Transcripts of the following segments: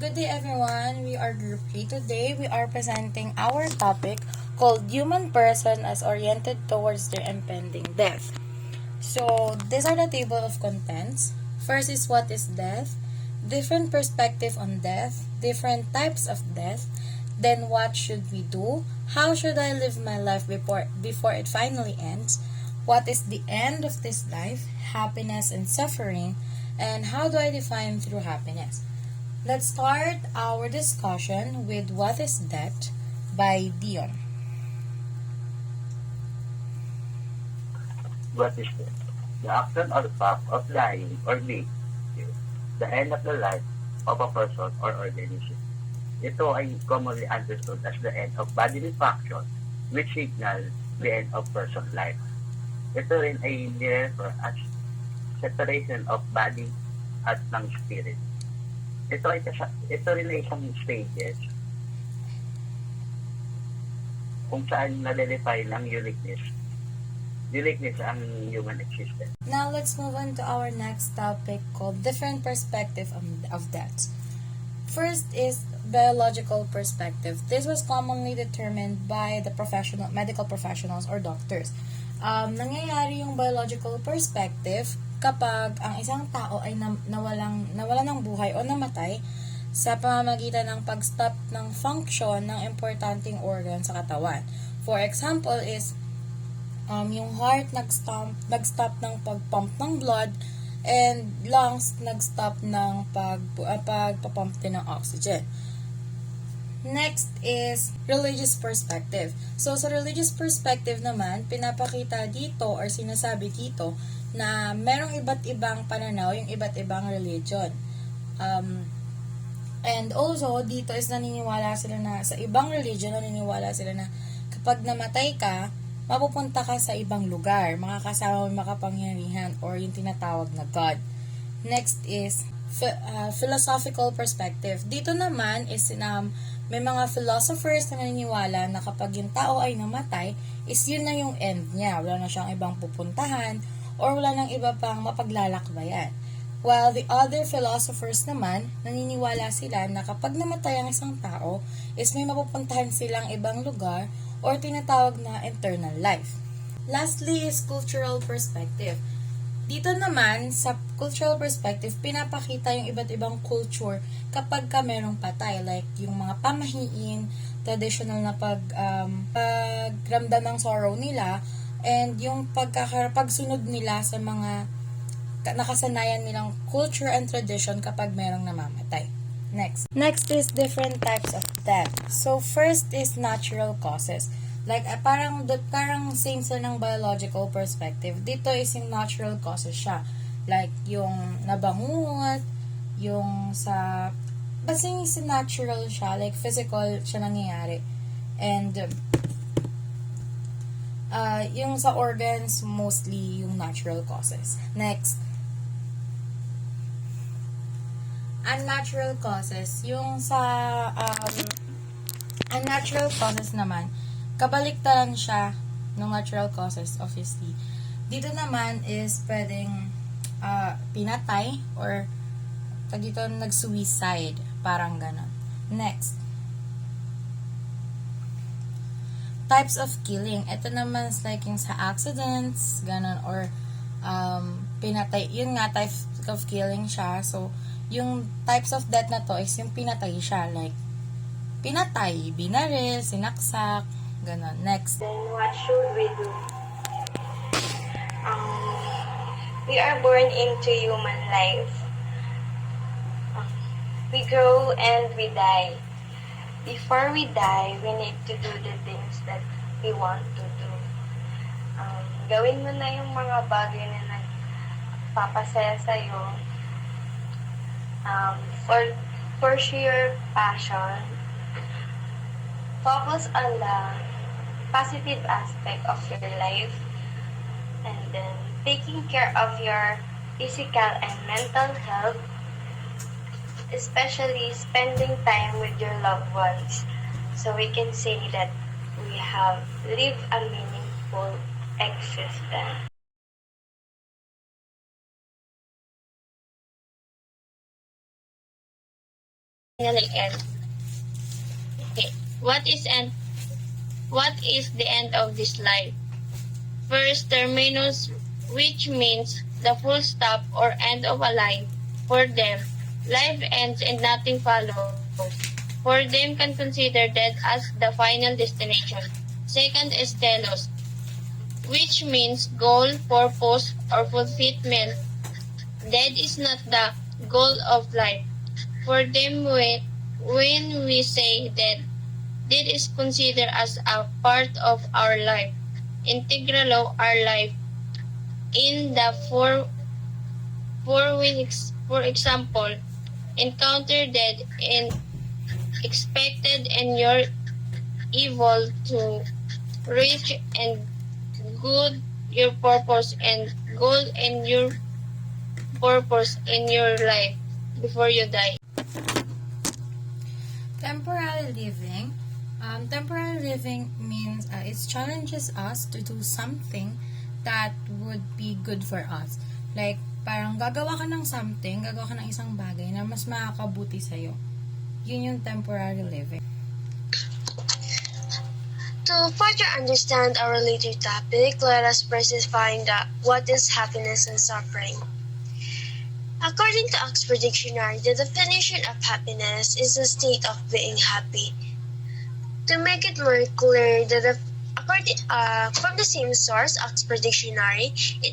Good day everyone, we are Group 3. Today we are presenting our topic called Human Person as Oriented Towards Their Impending Death. So, these are the table of contents. First is what is death, different perspective on death, different types of death, then what should we do, how should I live my life before it finally ends, what is the end of this life, happiness and suffering, and how do I define through happiness. Let's start our discussion with What is Death by Dion. What is death? The action or fact of dying or being killed. The end of the life of a person or organization. Ito ay commonly understood as the end of bodily function which signal the end of person's life. Ito rin ay nirefer as separation of body at ng spirit. Ito rin ay isang stages kung saan nade-define ang uniqueness ang human existence. Now let's move on to our next topic called different perspective of death. First is biological perspective. This was commonly determined by the medical professionals or doctors. Nangyayari yung biological perspective kapag ang isang tao ay nawalan ng buhay o namatay sa pamamagitan ng pag-stop ng function ng importanteng organ sa katawan. For example is yung heart nag-stop ng pag-pump ng blood and lungs nag-stop ng pagpapump din ng oxygen. Next is religious perspective. So, sa religious perspective naman, pinapakita dito or sinasabi dito na merong iba't ibang pananaw, yung iba't ibang religion. And also, dito is naniniwala sila na, sa ibang religion, naniniwala sila na kapag namatay ka, mapupunta ka sa ibang lugar, makakasama mo makapangyarihan or yung tinatawag na God. Next is philosophical perspective. Dito naman is may mga philosophers na naniniwala na kapag yung tao ay namatay, is yun na yung end niya. Wala na siyang ibang pupuntahan or wala nang iba pang mapaglalakbayan. While the other philosophers naman, naniniwala sila na kapag namatay ang isang tao, is may mapupuntahan silang ibang lugar or tinatawag na eternal life. Lastly is cultural perspective. Dito naman, sa cultural perspective, pinapakita yung iba't ibang culture kapag ka merong patay. Like, yung mga pamahiin, traditional na pagramdam ng sorrow nila, and yung pagsunod nila sa mga nakasanayan nilang culture and tradition kapag merong namamatay. Next is different types of death. So, first is natural causes. Like, parang same sa ng biological perspective. Dito is yung natural causes siya. Like, yung nabangungot, yung basta yung natural siya, like, physical siya nangyayari. And, yung sa organs, mostly yung natural causes. Next, unnatural causes. Yung sa, unnatural causes naman, kabaliktaran siya ng natural causes, obviously. Dito naman is pwedeng pinatay or dito nag-suicide. Parang ganon. Next. Types of killing. Ito naman is like yung sa accidents, ganon, or pinatay. Yun nga, types of killing siya. So, yung types of death na to is yung pinatay siya. Like, pinatay, binaril, sinaksak, ganon. Next. Then what should we do? We are born into human life. We grow and we die. Before we die, we need to do the things that we want to do. Gawin mo na yung mga bagay na nagpapasaya sa'yo. Pursue your passion. Focus on the positive aspect of your life, and then taking care of your physical and mental health, especially spending time with your loved ones, so we can say that we have lived a meaningful existence. finally end. Okay. What is the end of this life? First terminus, which means the full stop or end of a life. For them, life ends and nothing follows. For them can consider death as the final destination. Second is telos, which means goal, purpose, or fulfillment. Death is not the goal of life. For them, when we say death, death is considered as a part of our life, integral of our life. In the four weeks, for example, encounter death and expected and your evil to reach and good your purpose and goal and your purpose in your life before you die. Temporary living. Temporary living means it challenges us to do something that would be good for us. Like, parang gagawa ka ng something, gagawa ka ng isang bagay na mas makakabuti sa'yo. Yun yung temporary living. To further understand our later topic, let us first define what is happiness and suffering. According to Oxford Dictionary, the definition of happiness is a state of being happy. To make it more clear, from the same source, Oxford Dictionary, it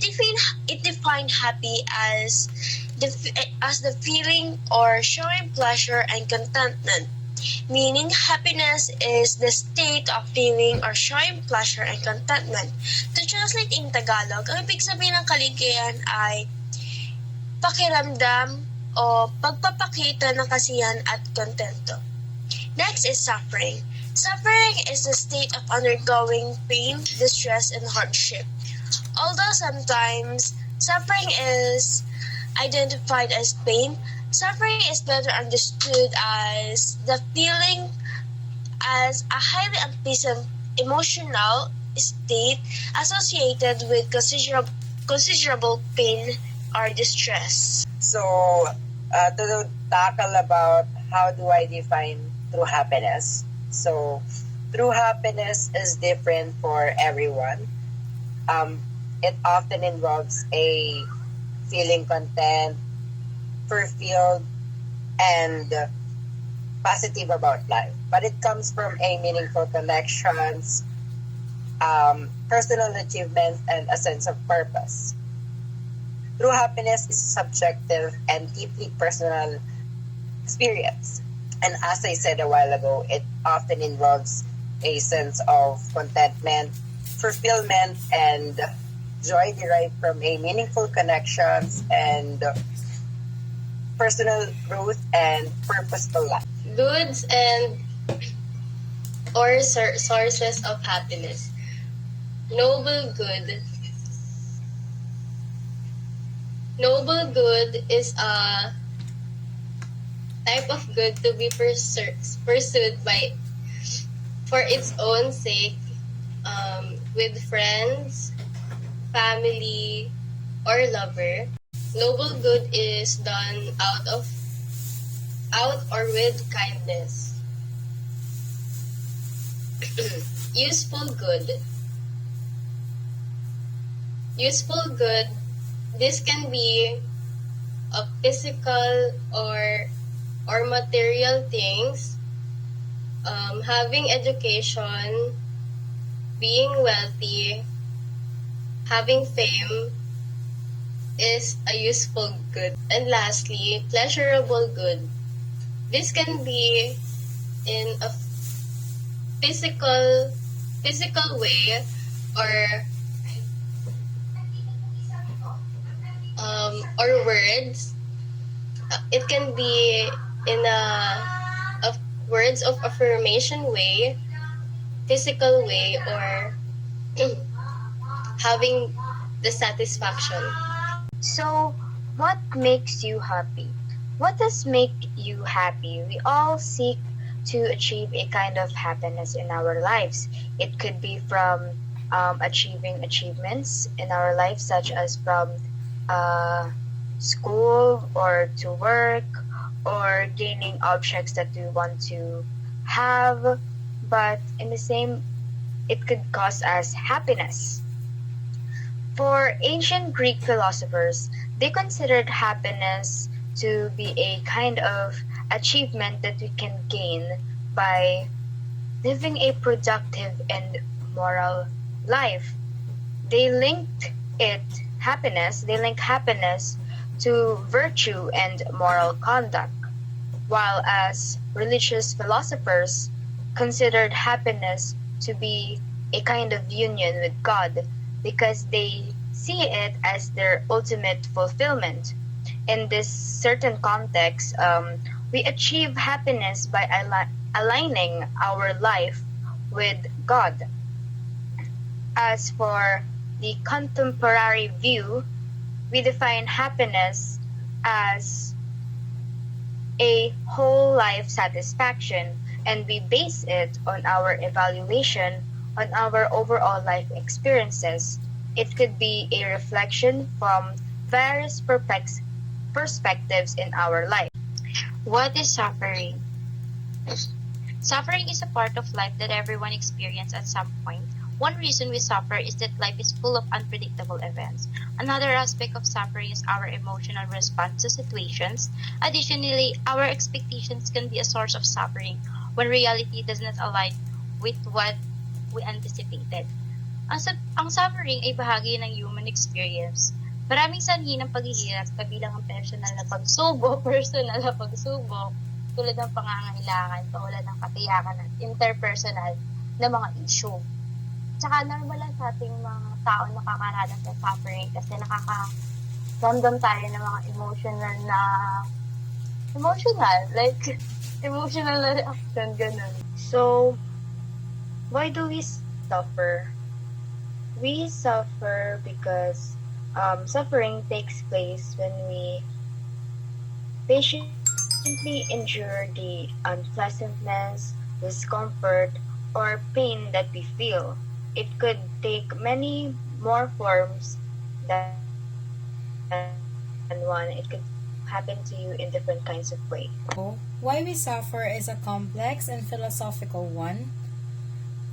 defined happy as the feeling or showing pleasure and contentment. Meaning, happiness is the state of feeling or showing pleasure and contentment. To translate in Tagalog, ang ibig sabihin ng kaligayahan ay pakiramdam o pagpapakita ng kasiyahan at kontento. Next is suffering. Suffering is the state of undergoing pain, distress, and hardship. Although sometimes suffering is identified as pain, suffering is better understood as the feeling as a highly unpleasant emotional state associated with considerable pain or distress. So, to tackle about how do I define true happiness. So, true happiness is different for everyone. It often involves a feeling content, fulfilled, and positive about life. But it comes from a meaningful connections, personal achievements, and a sense of purpose. True happiness is subjective and deeply personal experience. And as I said a while ago, it often involves a sense of contentment, fulfillment, and joy derived from a meaningful connections and personal growth and purposeful life. Goods and or sources of happiness. Noble good. Noble good is a type of good to be pursued for its own sake, with friends, family, or lover. Noble good is done out or with kindness. Useful good. Useful good. This can be a physical or material things, having education, being wealthy, having fame is a useful good. And lastly, pleasurable good. This can be in a physical way or words. It can be in a words of affirmation way, physical way, or having the satisfaction. So, what makes you happy? What does make you happy? We all seek to achieve a kind of happiness in our lives. It could be from achieving achievements in our life, such as from school or to work, or gaining objects that we want to have, but in the same, it could cause us happiness. For ancient Greek philosophers, they considered happiness to be a kind of achievement that we can gain by living a productive and moral life. They linked happiness to virtue and moral conduct, while as religious philosophers considered happiness to be a kind of union with God because they see it as their ultimate fulfillment. In this certain context, we achieve happiness by aligning our life with God. As for the contemporary view, we define happiness as a whole life satisfaction, and we base it on our evaluation on our overall life experiences. It could be a reflection from various perspectives in our life. What is suffering? Suffering is a part of life that everyone experiences at some point. One reason we suffer is that life is full of unpredictable events. Another aspect of suffering is our emotional response to situations. Additionally, our expectations can be a source of suffering when reality does not align with what we anticipated. Ang suffering ay bahagi ng human experience. Maraming sanhi ng paghihirap kabilang ang personal na pagsubok, tulad ng pangangailangan, kawalan ng katiyakan at interpersonal na mga issue. Tsaka normal lang sa ating mga tao nakakaranas ng suffering kasi nakakaramdam tayo ng mga emotional reaction, ganun. So, why do we suffer? We suffer because suffering takes place when we patiently endure the unpleasantness, discomfort, or pain that we feel. It could take many more forms than one. It could happen to you in different kinds of ways. Why we suffer is a complex and philosophical one.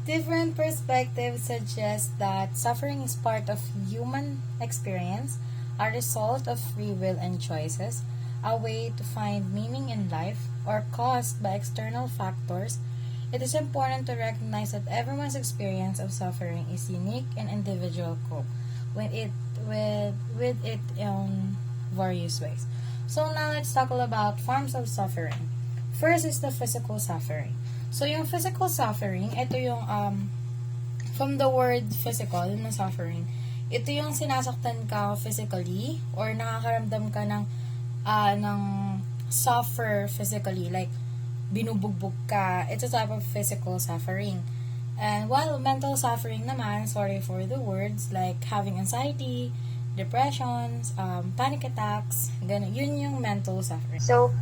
Different perspectives suggest that suffering is part of human experience, a result of free will and choices, a way to find meaning in life, or caused by external factors. It is important to recognize that everyone's experience of suffering is unique and individual cope with it in various ways. So now let's talk about forms of suffering. First is the physical suffering. So yung physical suffering, ito yung from the word physical na suffering, ito yung sinasaktan ka physically or nakakaramdam ka ng suffer physically, like binubugbog ka. It's a type of physical suffering. And while mental suffering naman, sorry for the words, like having anxiety, depressions, panic attacks, ganun. Yun yung mental suffering. So,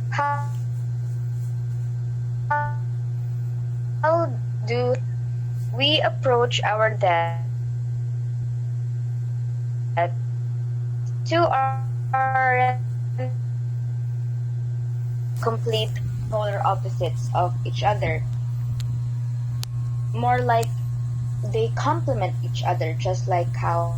how do we approach our death to our complete polar opposites of each other? More like they complement each other, just like how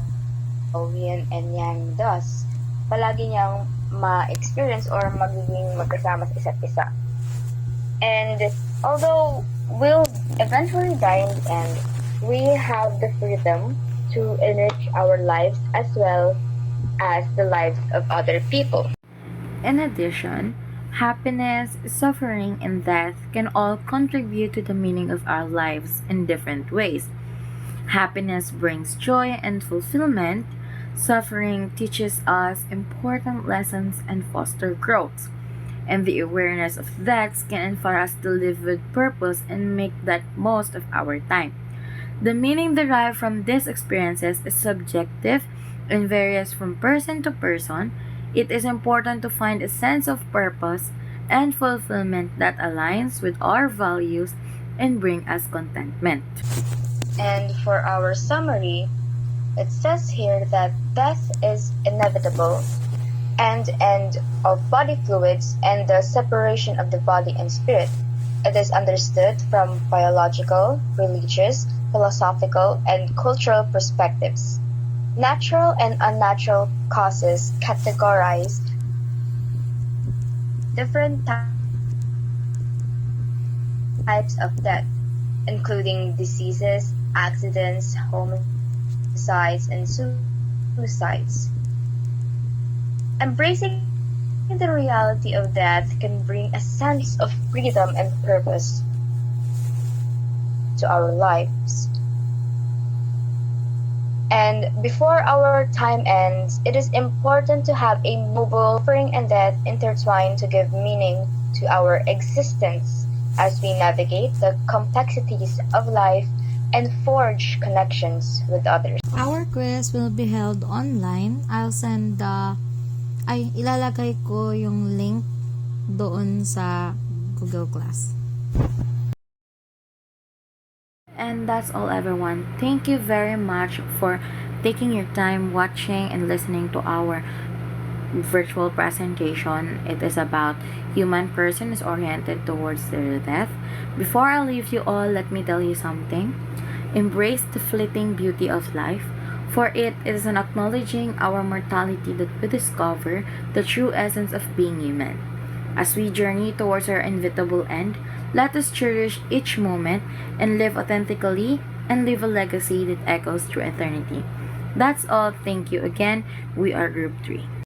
yin and yang does. Palagi niyang ma-experience or magiging magkasama sa isa't isa. And although we'll eventually die in the end, we have the freedom to enrich our lives as well as the lives of other people. In addition, happiness, suffering, and death can all contribute to the meaning of our lives in different ways. Happiness brings joy and fulfillment. Suffering teaches us important lessons and foster growth. And the awareness of that can inspire us to live with purpose and make that most of our time. The meaning derived from these experiences is subjective and varies from person to person. It is important to find a sense of purpose and fulfillment that aligns with our values and bring us contentment. And for our summary, it says here that death is inevitable end of body fluids and the separation of the body and spirit. It is understood from biological, religious, philosophical, and cultural perspectives. Natural and unnatural causes categorize different types of death, including diseases, accidents, homicides, and suicides. Embracing the reality of death can bring a sense of freedom and purpose to our lives. And before our time ends, it is important to have a mobile suffering and death intertwined to give meaning to our existence as we navigate the complexities of life and forge connections with others. Our quiz will be held online. I'll send ilalagay ko yung link doon sa Google Class. And that's all, everyone. Thank you very much for taking your time watching and listening to our virtual presentation. It is about human person is oriented towards their death. Before I leave you all, let me tell you something. Embrace the fleeting beauty of life, for it is an acknowledging our mortality that we discover the true essence of being human. As we journey towards our inevitable end, let us cherish each moment and live authentically and leave a legacy that echoes through eternity. That's all. Thank you again. We are Group 3.